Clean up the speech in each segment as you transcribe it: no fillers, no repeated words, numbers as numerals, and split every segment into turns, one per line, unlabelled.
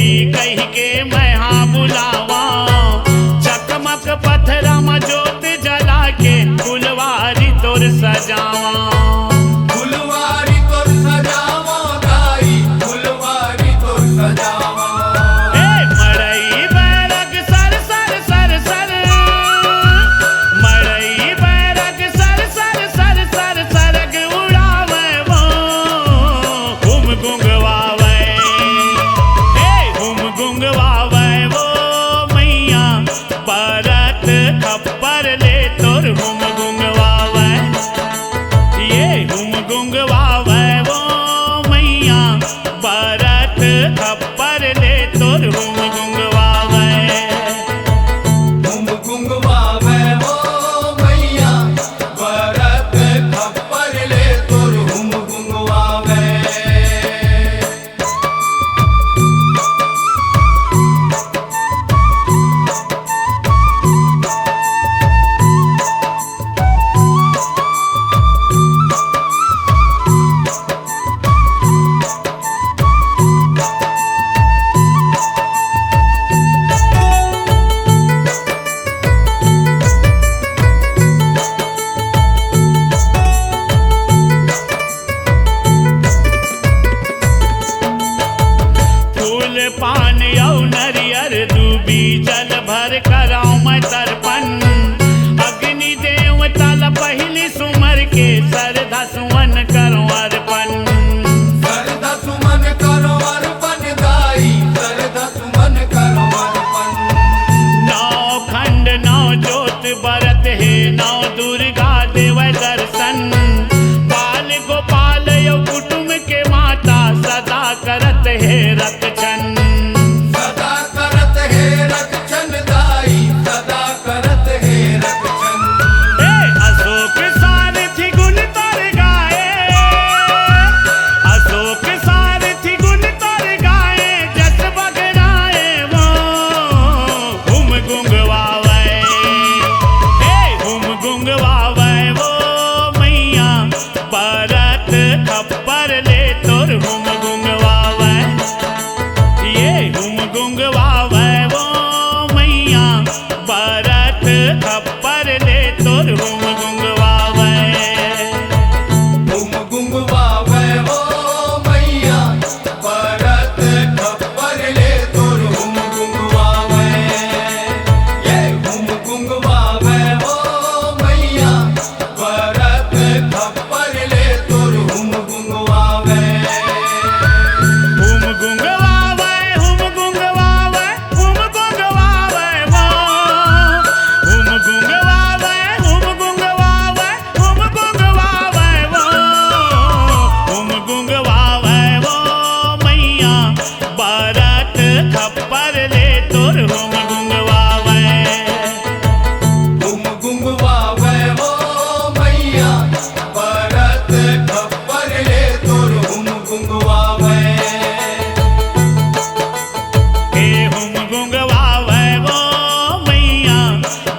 देवी कही के मैं हाँ बुलावा, चकमक पत्थरा में जोत जला के फुलवारी तोर सजावा,
फुलवारी तोर सजावा दाई, फुलवारी तोर सजावा।
मड़ई बैरग सर सर सर सर, मड़ई बैरग सर सर सर सर सरग उड़ावे वो घूम गुंगवावे, घूम गुंगवावे वो मैया परत खप्पर ले तोर घूम गुंगवावे, ये घूम गुंगवावे वो मैया परत खप्पर ले तोर घूम गुंगवावे,
घूम गुंगवावे वो मैया परत खप्पर ले तोर घूम गुंगवावे।
फूल पान यौ नरियर दूबी जल भर कराऊं मैं तर्पण, अग्नि देवता ला पहली सुमर के सरधा सुमन करो अर्पण,
सरधा सुमन करो अर्पण दाई, सरधा सुमन करो अर्पण।
नौ खंड नौ ज्योत बरत है नौ दुर्गा देव दर्शन, बाल गोपाल यौ कुटुंब के माता सदा करत है रक्षण,
सदा करत है रक्षण दाई, सदा करत है रक्षण।
अशोक सारथी गुण तर गाए, अशोक सारथी गुण तर गाए, जस बगराए वो घूम गुंगवावे, घूम गुंगवावे वो मैया परत खप्पर ले तोर घूम गुंगवावे, ये घूम गुंगवावे वो मैया परत खप्पर ले तोर घूम गुंगवावे,
घूम गुंगवावे वो मैया परत खप्पर ले तोर घूम गुंगवावे। ये घूम गुंगवावे वो मैया परत खप्पर ले तोर घूम गुंगवावे।
घूम गुंगवावे घूम गुंगवावे घूम गुंगवावे वो, घूम गुंगवावे घूम गुंगवावे घूम गुंगवावे वो, घूम गुंगवावे वो मैया परत खप्पर ले तोर घूम गुंगवावे,
घूम गुंगवावे वो मैया परत खप्पर ले तोर घूम गुंगवावे।
घूम गुंगवावे वो मैया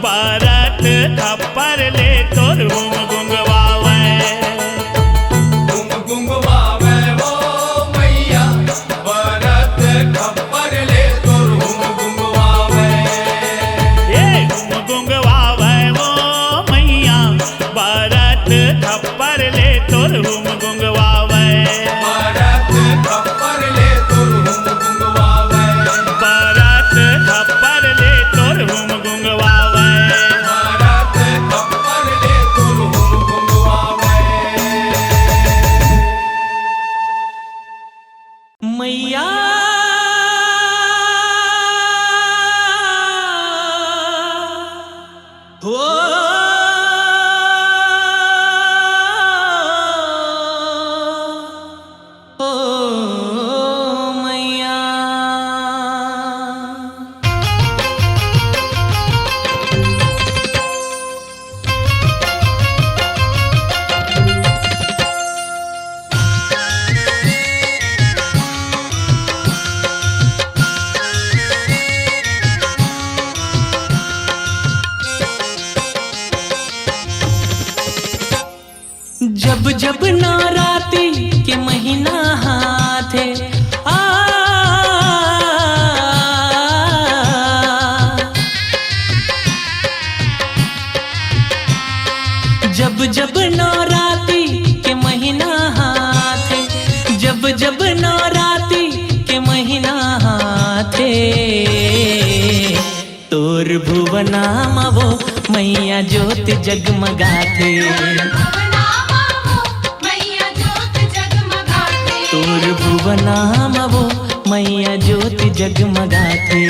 परत खप्पर ले तोर घूम गुंगवावे,
घूम गुंगवावे वो मैया परत खप्पर ले तोर घूम गुंगवावे।
ये घूम गुंगवावे वो मैया परत खप्पर ले तोर घूम गुंगवावे,
परत खप्पर ले तोर घूम गुंगवावे।
परत खप्पर ले तोर घूम गुंगवावे,
परत खप्पर ले तोर घूम गुंगवावे।
मैया हो मैया जब जब नवरात्रि के महीना हाथे आ भुवना मवो मैया ज्योत जगमगाथे तोर भुवना मवो मैया ज्योत जगमगाथे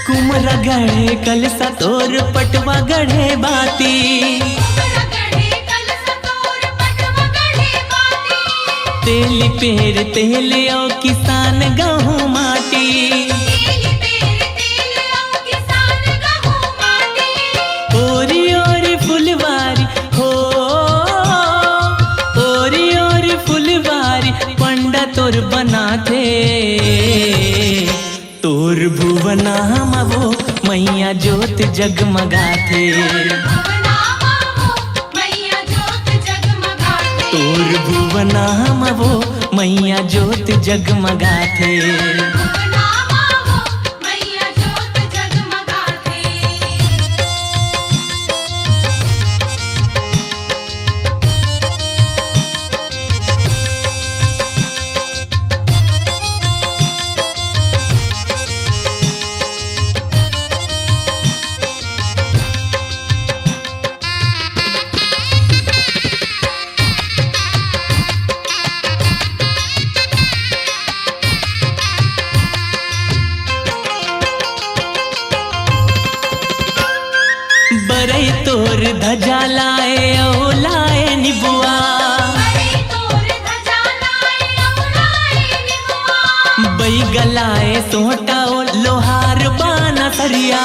कुमरा गढ़े कलसा तोर पटवा गढ़े बाती तेल पेर तेल ओ किसान गहूँ माटी ओरी ओरी फुलवारी हो ओरी ओरी फुलवारी पंडा तोर बनाथे तोर भुवना मवो मैया ज्योत जगमगाथे तोर भुवना मवो मैया ज्योत जगमगाथे बरई तोर धजा लाए ओ लाए निबुआ बई गलाए सोटा ओ लोहार बाना सरिया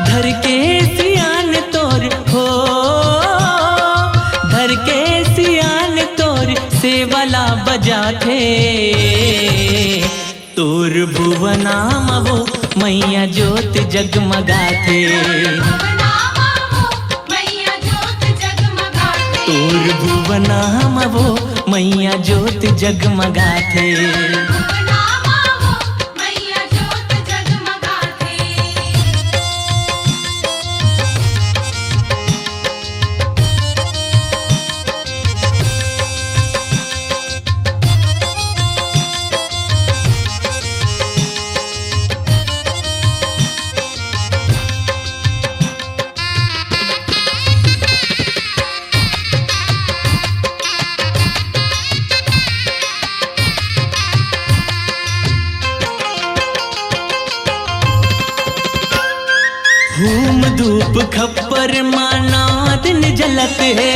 धर के सियान तोर हो धर के सियान तोर सेवला बजाथे तोर भुवना मवो मैया ज्योत जगमगाथे तोर भुवना मवो मैया ज्योत जगमगाथे धूम धूप खप्पर माना दिन जलत है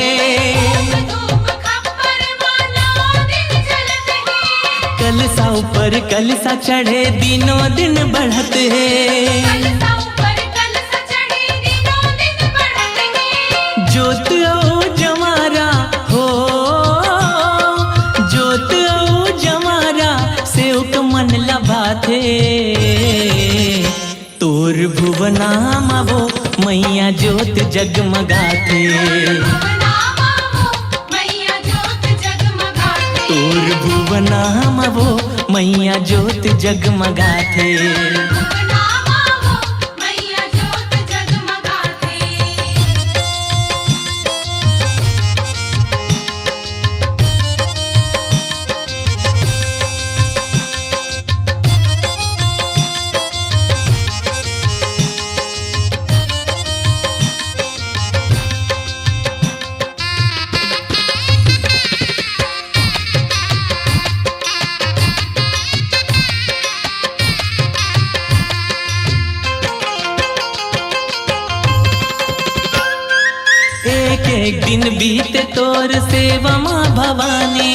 कलसा ऊपर कलसा चढ़े दिनों दिन बढ़त है जोत ओ जमारा हो जोत ओ जमारा से उक मन लभाथे तोर भुवना मवो मैया ज्योत जगमगाथे तोर भुवना मवो मैया ज्योत जगमगाथे एक दिन बीते तोर सेवा माँ भवानी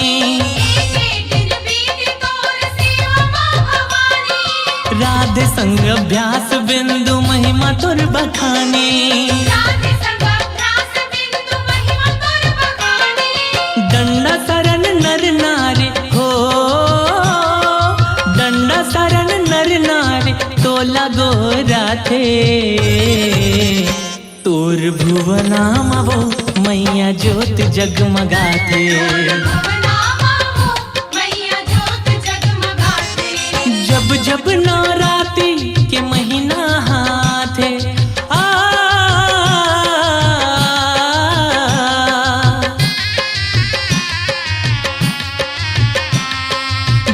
राधे संग अभ्यास बिंदु महिमा तोर बखानी दंड तोर भुवनाम वो मैया ज्योत जगमगाथे। जब जब नवरात्रि के महीना हाथे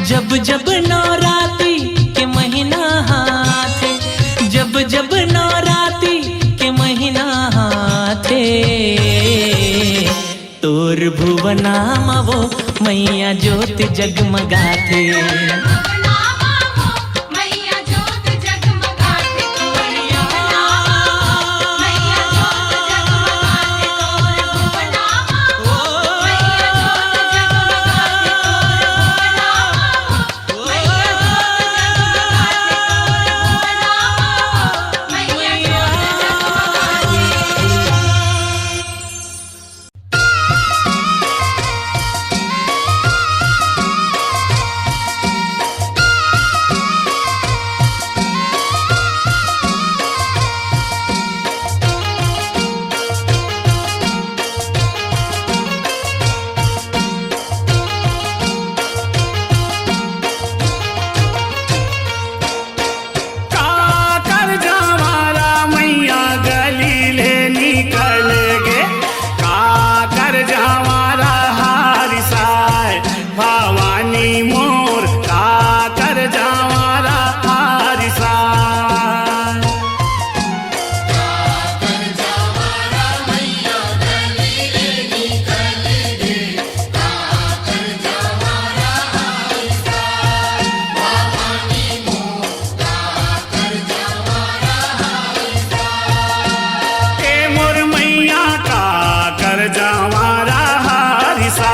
जब जब नवरात्रि के महीना हाथे, जब जब नवरात्रि के महीना हाथे, तोर भुवनाम वो मैया ज्योत जगमगाथे।
जावारा हारिसा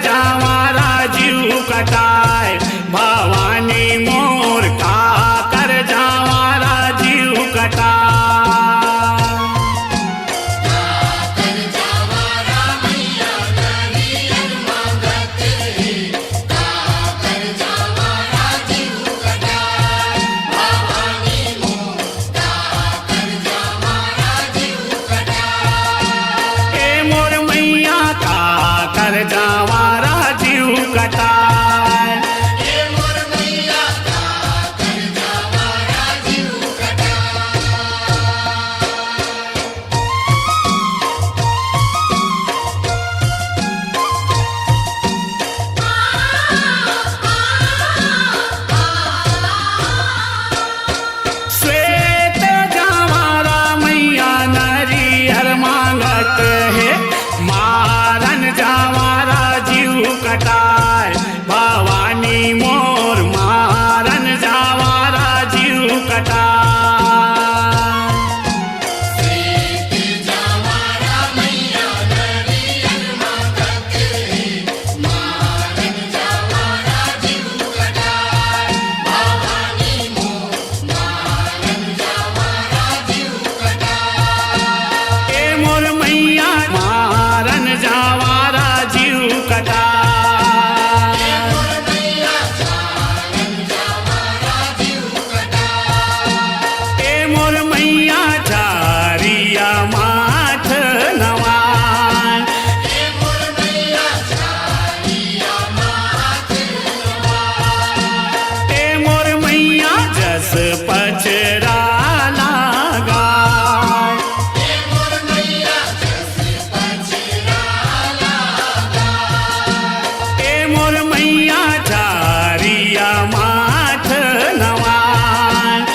जावारा जीव कटाए भवानी मोर का कर जावारा जीव कटाए। ए मोर मैया का कर जावारा जीव कटाए। श्वेत जावारा मैया नरियर मांगत है मारन जावारा जीव कटाए भवानी मोर मारन जावारा जीव कटाए। ए मोर मैया मारन जावारा जीव कटाए। ए मोर मैया झारिया माथ नवान। ए मोर मैया जस पचरा लगाए। ए मोर मैया झारिया माथ नवान।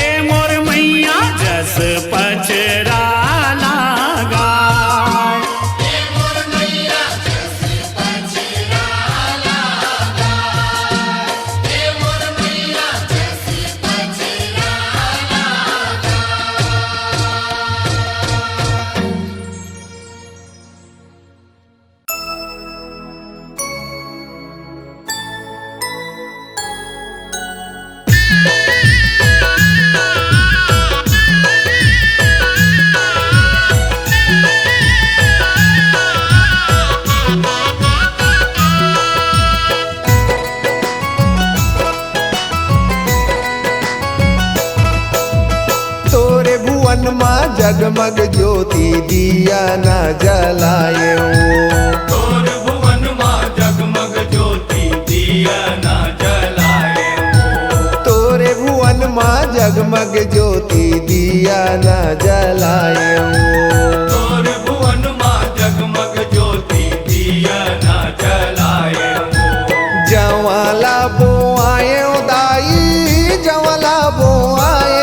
ए मोर मैया जस पचरा लगाए।
तोरे भुवन माँ जगमग ज्योति दिया न जलाए
तोर भुवन माँ जगमग ज्योति दिया ना जलाए
तोरे भुवन माँ जगमग ज्योति दिया न जलाए
तोर भुवन माँ जगमग ज्योति दिया ना जलाए
जवाला बो आए दाई जवाला बो आए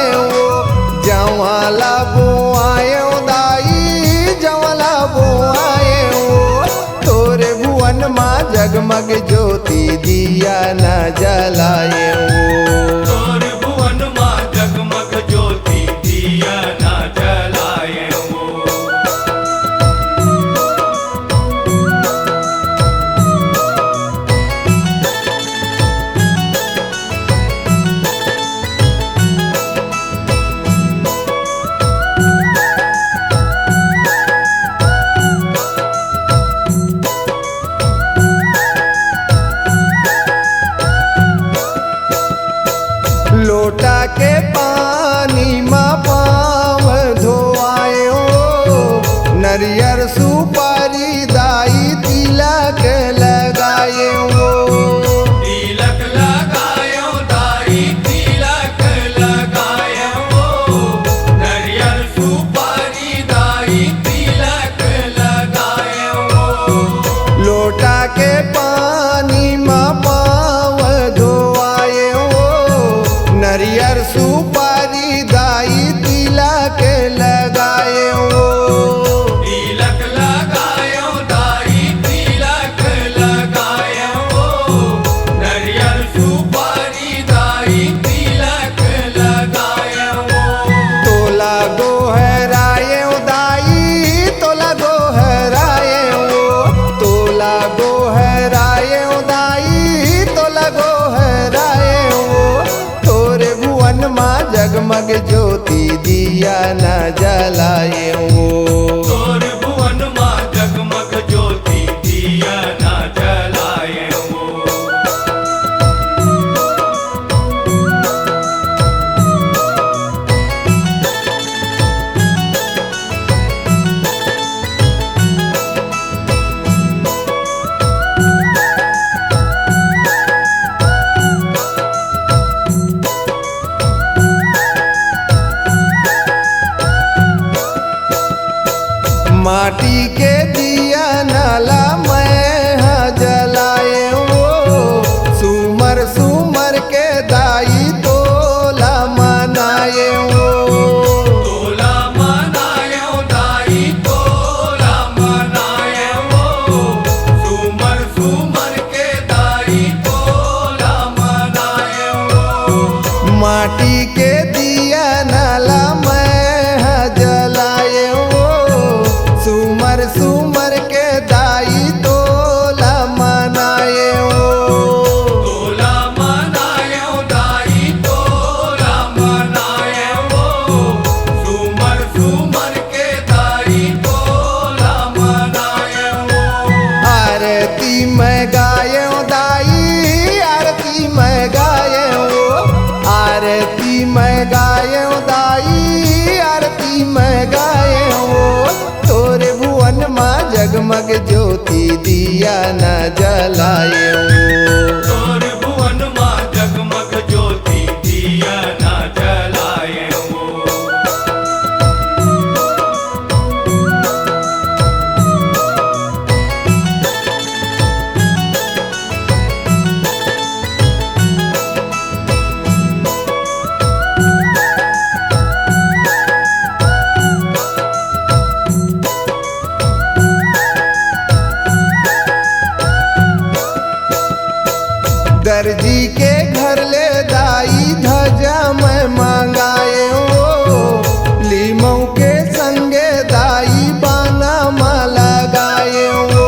जवाला बो आए दाई जवाला बो आए तोरे भुवन माँ जगमग ज्योति दिया न जलाए
तोर भुवन माँ जगमग ज्योति दिया ना जलाए
लोटा ज्योति दिया न जलाए वो।
तोर भुवन माँ जगमग ज्योति दिया ना जलाए वो।
माटी के दिया नाला मैं जलाए वो। सुमर सुमर के दाई तोला मनाए वो।
तोला मनायो दाई तोला मनायो वो। सुमर सुमर के दाई तोला मनायो वो।
माटी के दिया नाला मैं जलाए वो। सुमर सुमर के दाई तोला मनाए वो।
तोला मनायो दाई तोला मनायो वो। सुमर सुमर के दाई तोला मनायो वो।
आरती में गायो दाई आरती में गायो। आरती में गायो दाई आरती में गायो। तोरे भुवन माँ जगमग ज्योति दिया न जलाए वो।
तोर भुवन माँ जगमग ज्योति दिया ना जलाए वो।
दर्जी के घर ले दाई ध्वजा मैं मांगाए वो। लीमों के संगे दाई बाना माला गाए वो।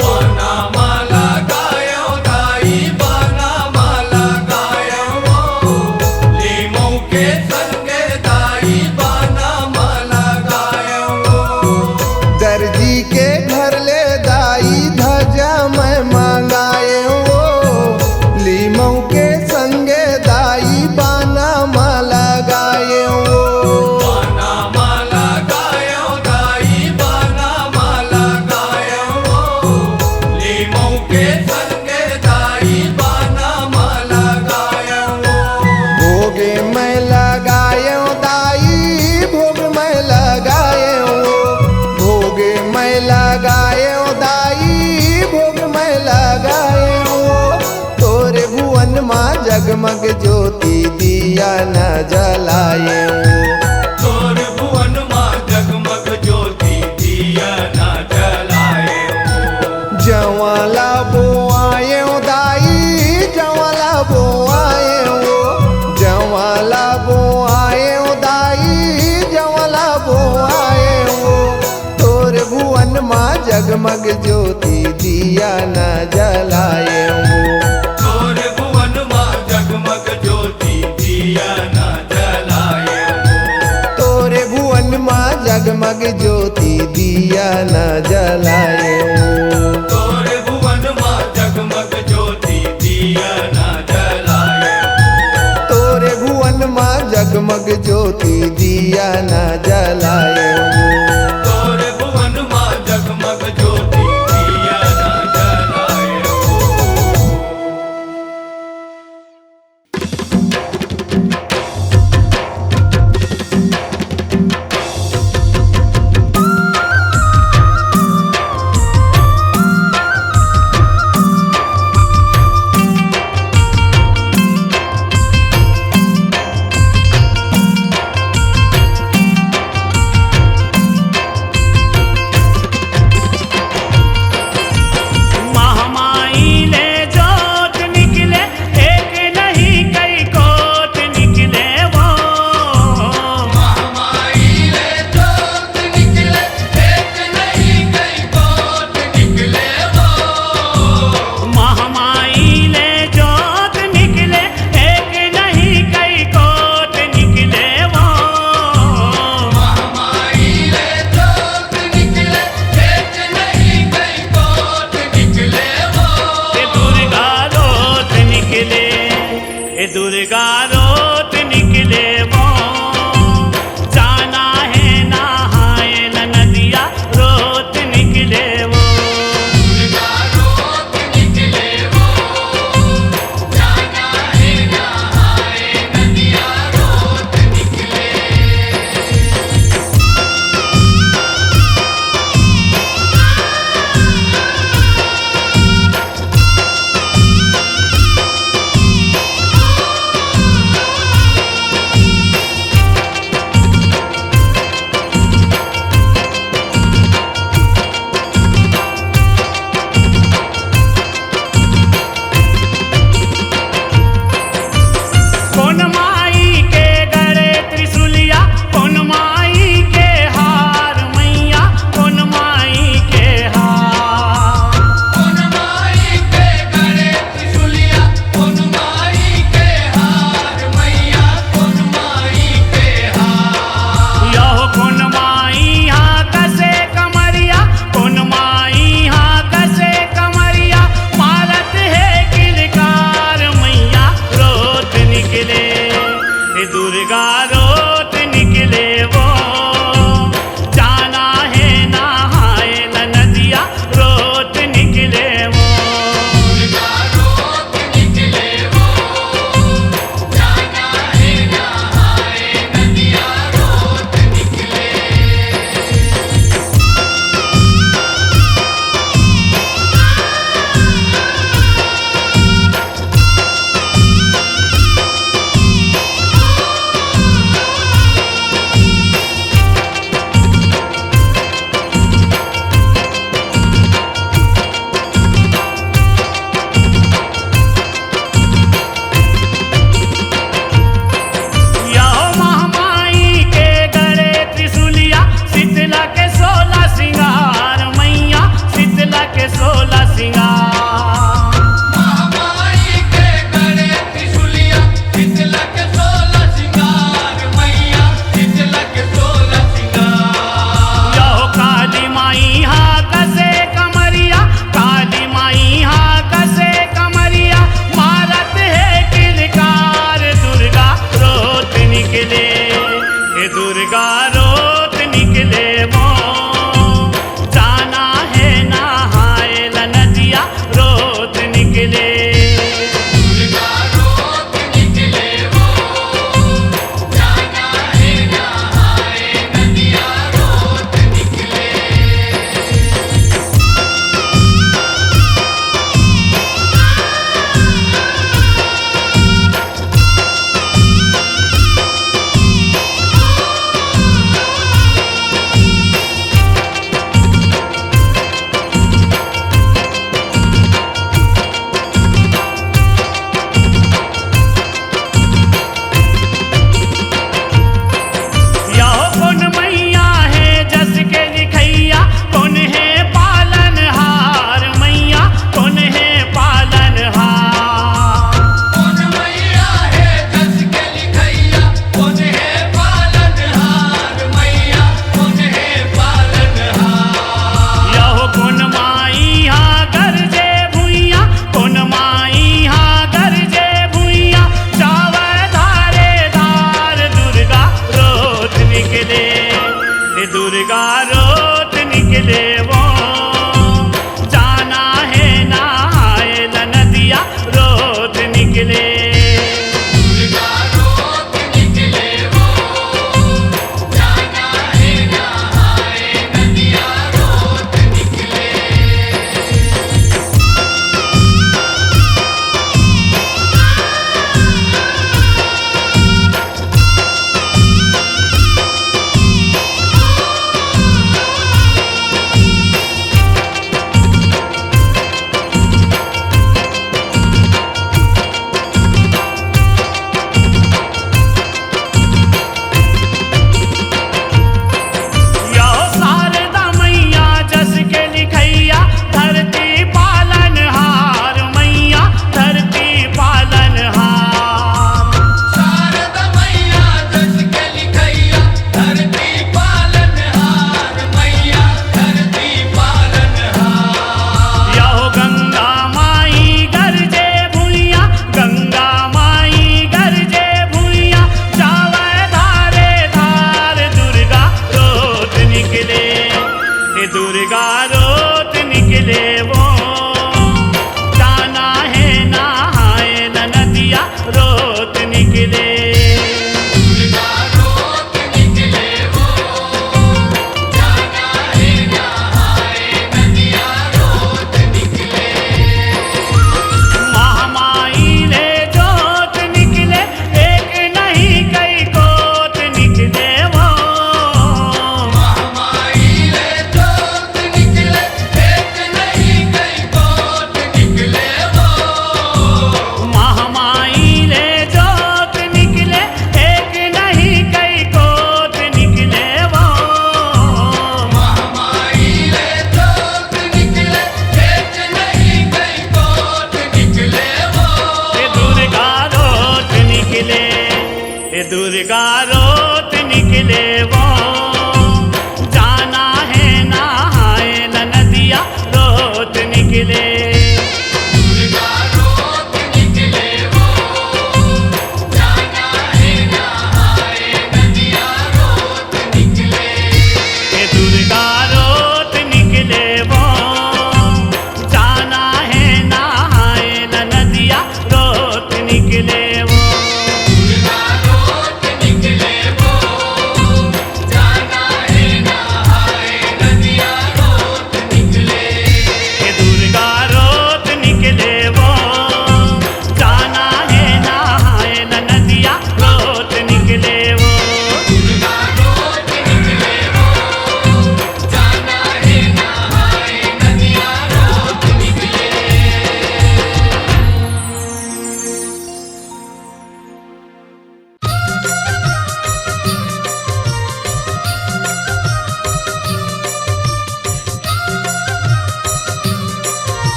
बाना माला गायो दाई बाना माला गायो वो। लीमों के संगे दाई बाना माला गायो वो।
दर्जी के घर ले दाई ध्वजा मैं मांगाए वो। लीमों के संगे दाई बाना माला गाए वो।
बाना माला गायो दाई बाना माला गायो वो। लीमों के संगे दाई बाना माला गायो वो।
भोगे मैं लगाए दाई भोग मैं लगाए भोगे मैं लगाए दाई भोग मैं लगाए। तोरे भुवन माँ जगमग ज्योति दिया न जलाए वो।
तोर भुवन माँ जगमग ज्योति दिया ना जलाए वो।
जवाला बोआए दाई जवाला बोआए वो। जवाला बोआए दाई जवाला बोआए वो। तोरे भुवन माँ जगमग ज्योति दिया न जलाए वो।
तोर भुवन माँ जगमग ज्योति दिया ना जलाए वो।
तोरे भुवन माँ जगमग ज्योति दिया न जलाए वो।
तोर भुवन माँ जगमग ज्योति दिया ना जलाए वो।
तोरे भुवन माँ जगमग ज्योति दिया न जलाए वो।
तोर भुवन माँ जगमग ज्योति दिया ना जलाए वो।
दुर्गा रोत निकले वो, जाना है नहाए ला नदिया रोत निकले।
दुर्गा रोत निकले वो, जाना है नहाए नदिया रोत निकले।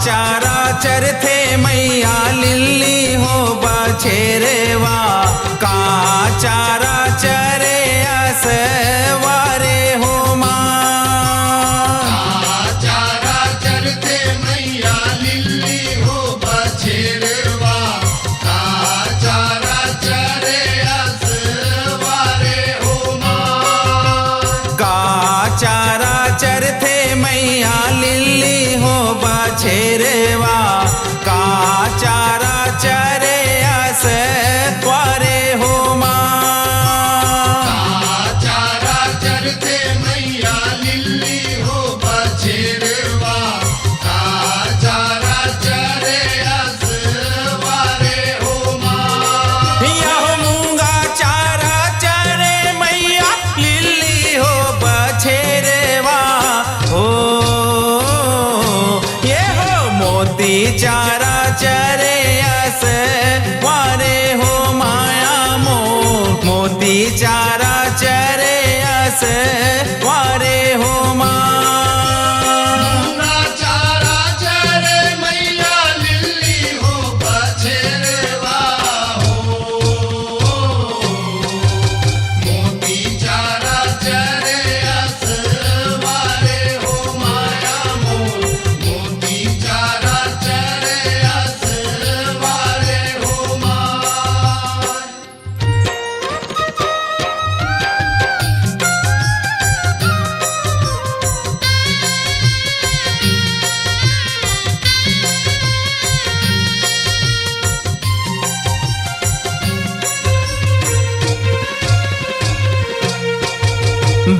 चारा चरथे मैया लिल्ली हो बछेरवा का चारा चरे असवारे हो माँ
चारा चरते मैया लिल्ली हो बछेरवा का चारा चरे असवारे हो माँ
का चारा चरथे मैया लिल्ली हो बछेरवा का चारा चरे असवारे हो माँ
चारा चरते मैया लिल्ली हो बछेरवा का चारा चरे असवारे हो माँ
यह मूंगा चारा चरे मैया लिल्ली हो बछेरवा हो ये हो मोती चारा चरे असवारे हो माया मोती चारा चरे असवारे हो माँ
चारा चरे मैया लिल्ली हो बछेरवा हो मोती चारा चरे असवारे हो माया मोती चारा चरे असवारे हो माँ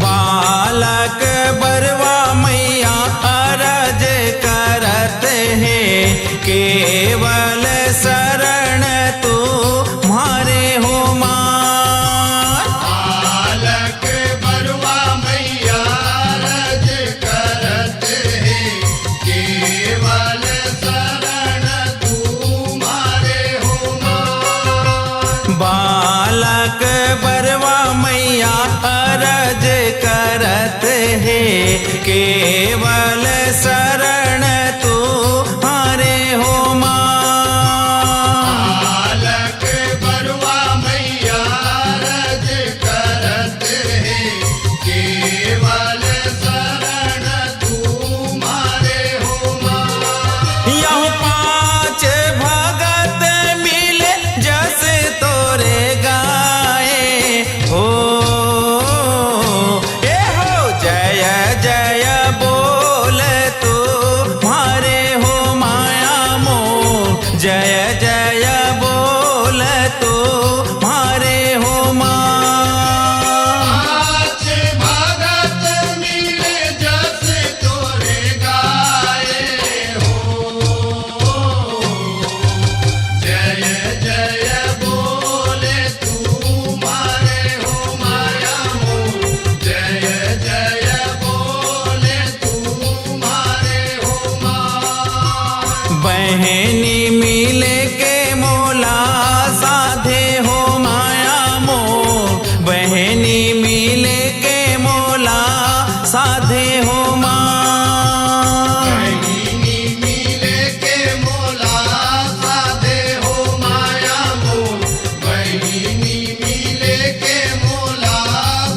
बालक बरवा मैया अरज करत है केवल शरण तू मारे हो माँ
बालक बरवा मैया रज करत है केवल शरण तुम्हारे हो माँ
बालक बरवा मैया अरज करत है केवल शरण तू हारे हो माँ
बालक बरवा मैया रज करत है केवल शरण तुम्हारे हो माँ
यह पाँच भगत मिले जस तोरे गाए हो ए हो जय जय बोल तू मारे हो माया मोर जय जय बोल तू मारे हो माँ
आज भगत मिले जस तोरे गाए हो जय जय बोले तुम्हारे हो माया मोर जय जय बोले तुम्हारे हो माँ
बहनी मिले के मोला साधे हो माया मोर बहनी मिले के मोला साधे हो माँ
बहिनी मिले के मोला साधे हो माया मोर बहिनी मिले के मोला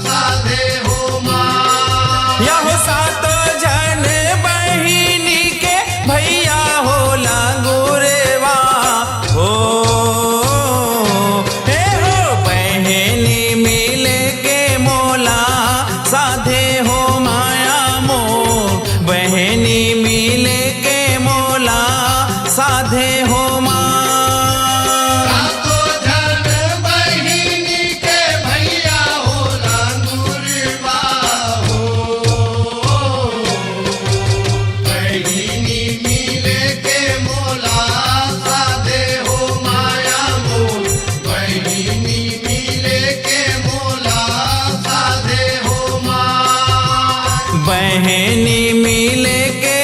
साधे हो माँ
यह सात जन बहिनी के भैया हो लागुरेवा हो हे हो बहनी मिले के मोला साधे हो माया मोर बहनी मिले के मोला साधे हो माँ
सातो जन बहिनी के भैया हो लांगुरवा हो बहिनी मिले के मोला साधे हो माया मोर बहिनी मिले के मोला साधे हो माँ
बहनी मिले के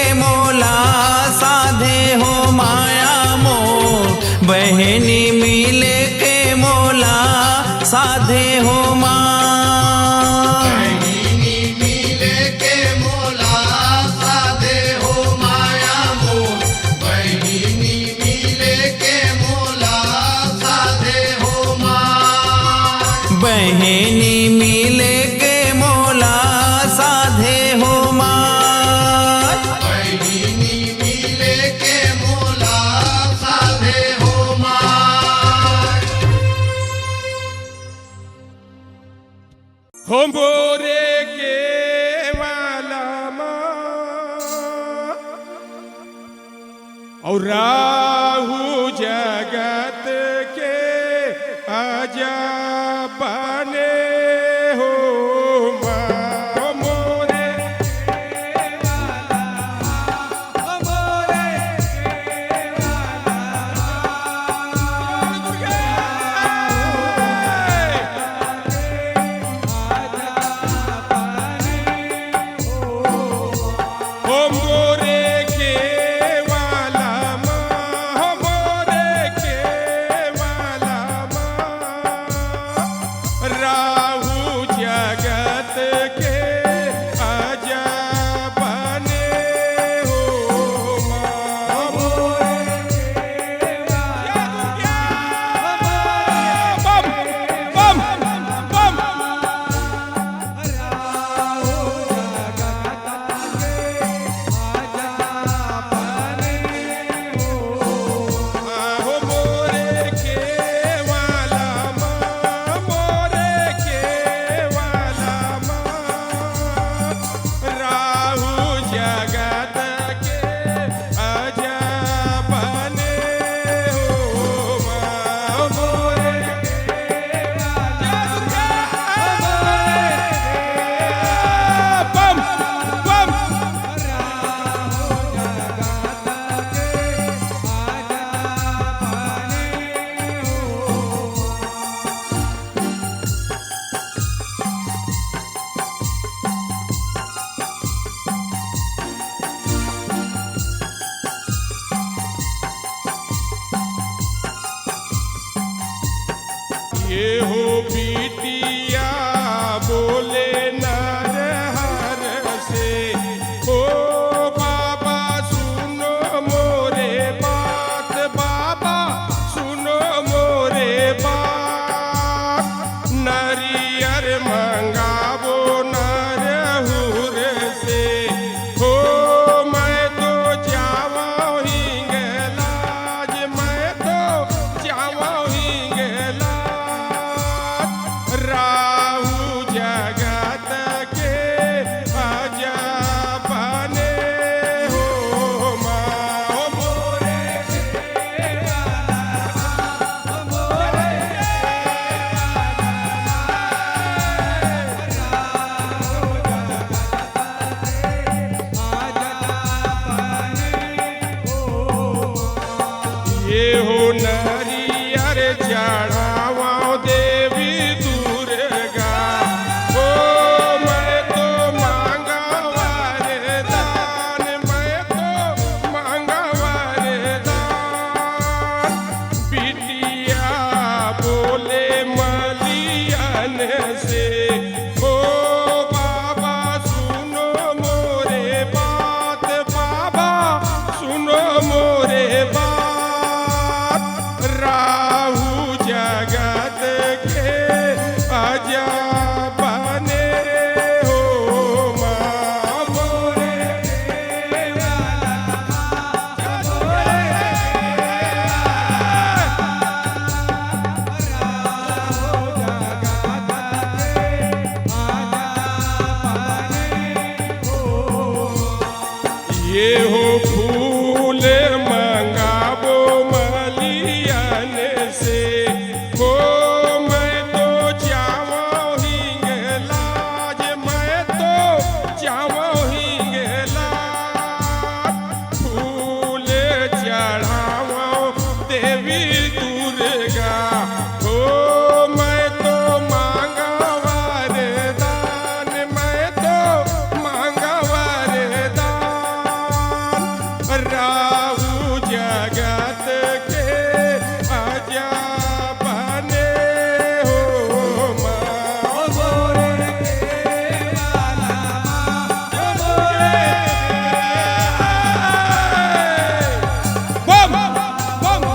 बहनी मिले के मोला साधे हो माय।
बहिनी मिले के मोला साधे हो माय।
हो मोरे के वाला और राहु जगत के अजब बने हो मोरे हो मोरे के वाला हो मोरे के वाला राहु जगत के अजब बने हो मोरे के बम बम बम हो मोरे के वाला मोरे के वाला राहु जगत के अजब बने हो मोरे बम बम ये हो बिटिया बोले नर हर से ओ बाबा सुनो मोरे बात बाबा सुनो मोरे बात नरियर मंगावो नर हुर से हो मैं तो जावा हिंगलाज मैं तो जावा हिंगलाज राहु जगत के अजब बने हो मोरे ये हो नरियर चढ़ावा देवी दुर्गा ओ मैं तो मांगा वरदान मैं तो मांगा वरदान बिटिया बोले मलियन से ओ बाबा सुनो मोरे बात बाबा सुनो मोरे बात राहु जगत के अजब बने हो मोरे ये हो फूल मंगावो मलियन से हो मैं तो जावा हिंगलाज मैं तो जावा हिंगलाज फूल चढ़ावो देवी दुर्गा हो मैं तो मांगा वरदान मैं तो मांगा वरदान राहु जगत के अजब बने हो मोरे बम बम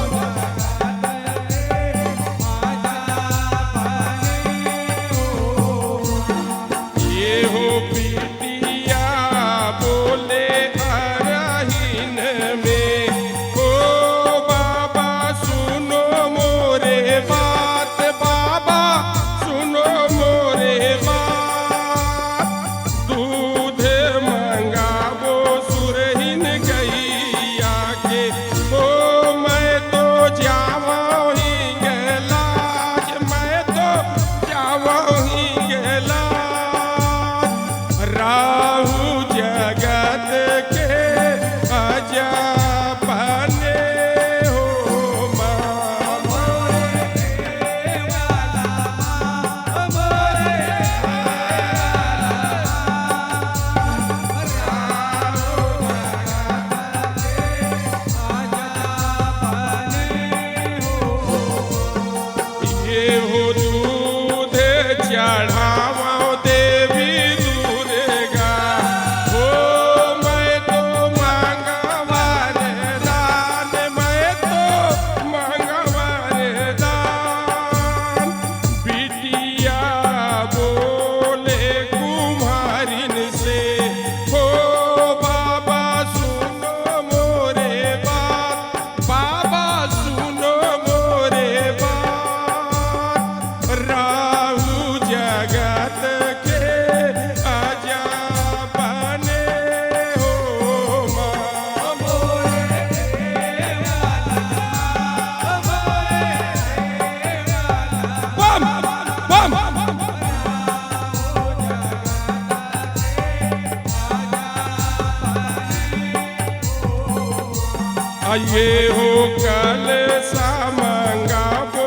ये हो कल सामंगाबो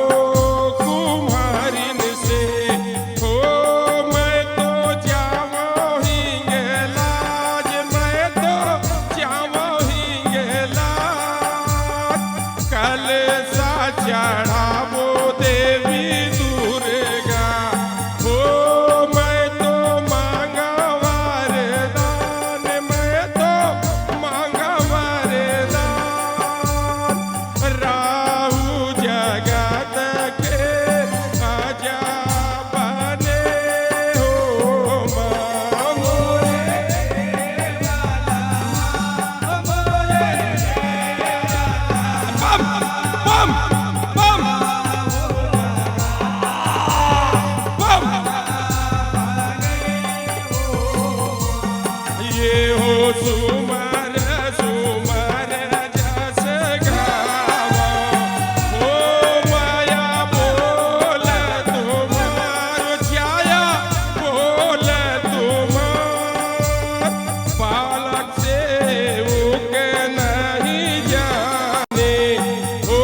कुम्हारिन से हो मैं तो जावो ही गेलाज मैं तो जावो ही गेलाज कल सा चढ़ावो देवी दुर्गा हो मैं तो मांगा वरदान मैं तो मांगा वरदान राहु जगत के आजा बने हो मांगो बम बम बम बम ये हो सुमर सुमर जस गावा हो माया बोल तुम्हार छाया बोल तुम्हार बालक से उके नहीं जाने हो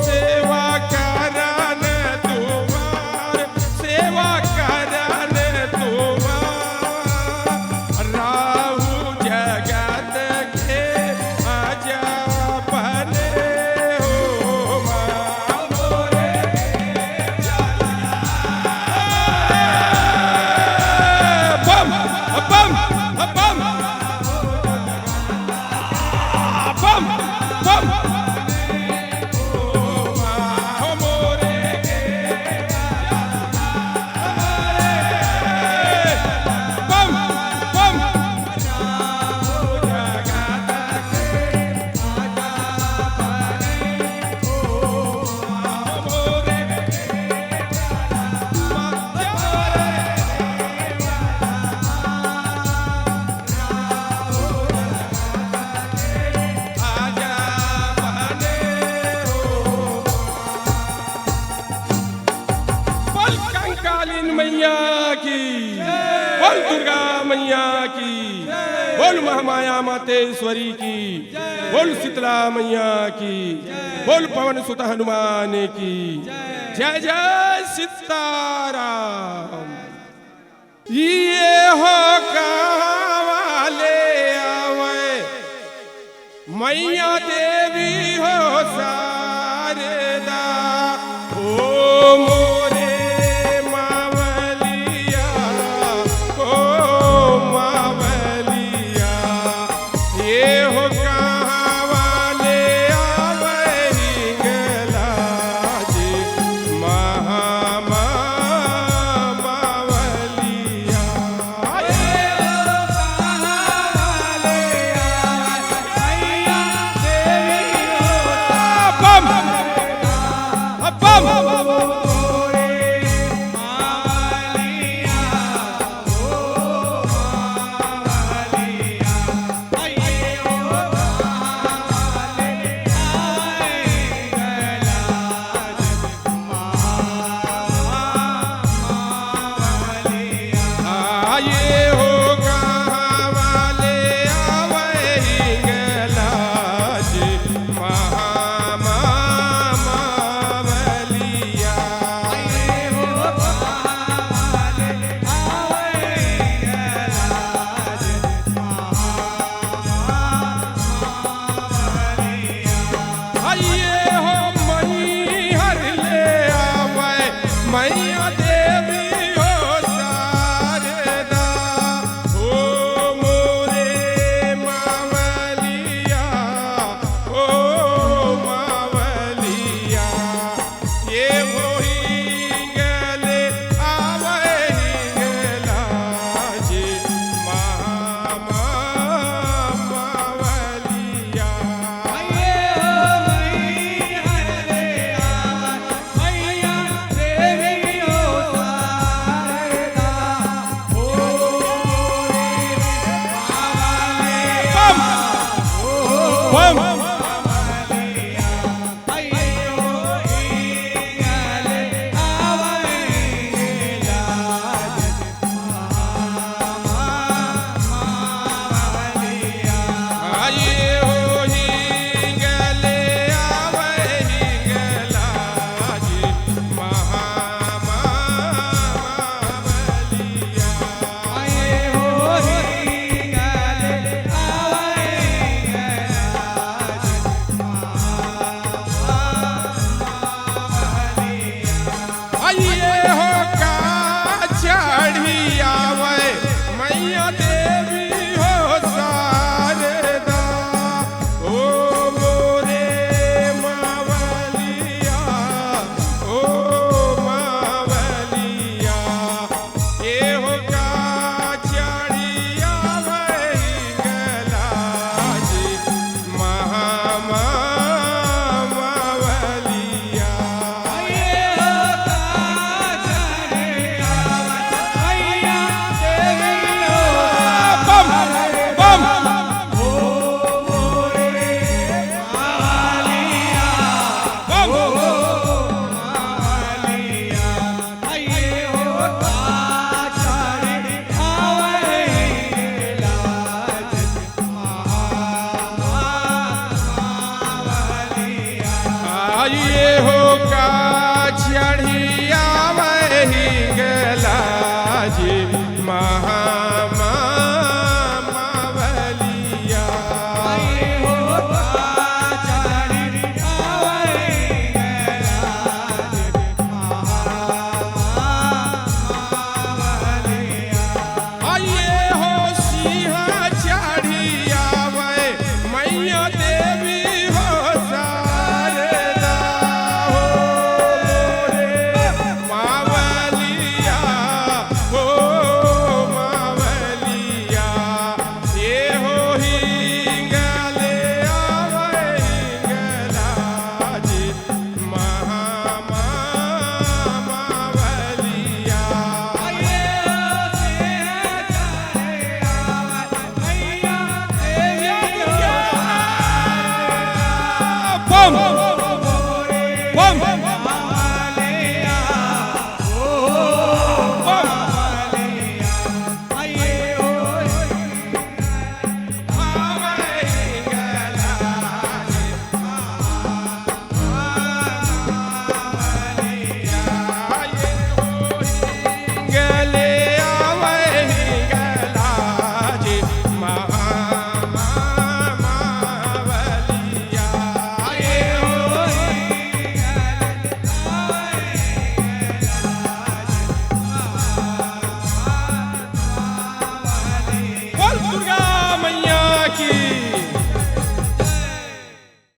सेवा करन तुम्हार सेवा करन तुम्हार राहु जगत के आजा बने हो मांगो रे बम बम बम बम बम हो मोरे बम बम बोल कंकालीन मैया की बोल दुर्गा मैया की बोल महामाया मातेश्वरी की बोल शीतला मैया की बोल पवन सुत हनुमान की जय जय सीताराम ये हो कावाले आवे मैया देवी हो शारदा ओ मोरे मावलिया ओ मावलिया ये हो कावाले आवे हिंगलाजे मावलिया बम बम ये हो वाले आवे हिंगलाज महामावलिया ये हो मई हर ले आवे मैया देवी हो शारदा ओ मोरे मावलिया ओ मावलिया ये हो हिंगले आवे हिंगलाज महामावलिया बम ये हो हिंगले आइए हो का चढ़िया वही गला जी महामावलिया आइए हो सिंह चढ़िया वै मैया देवी हो शारदा हो मोरे मावलिया हो मावलिया ये हो हिंगले आवे हिंगला जी महामावलिया बम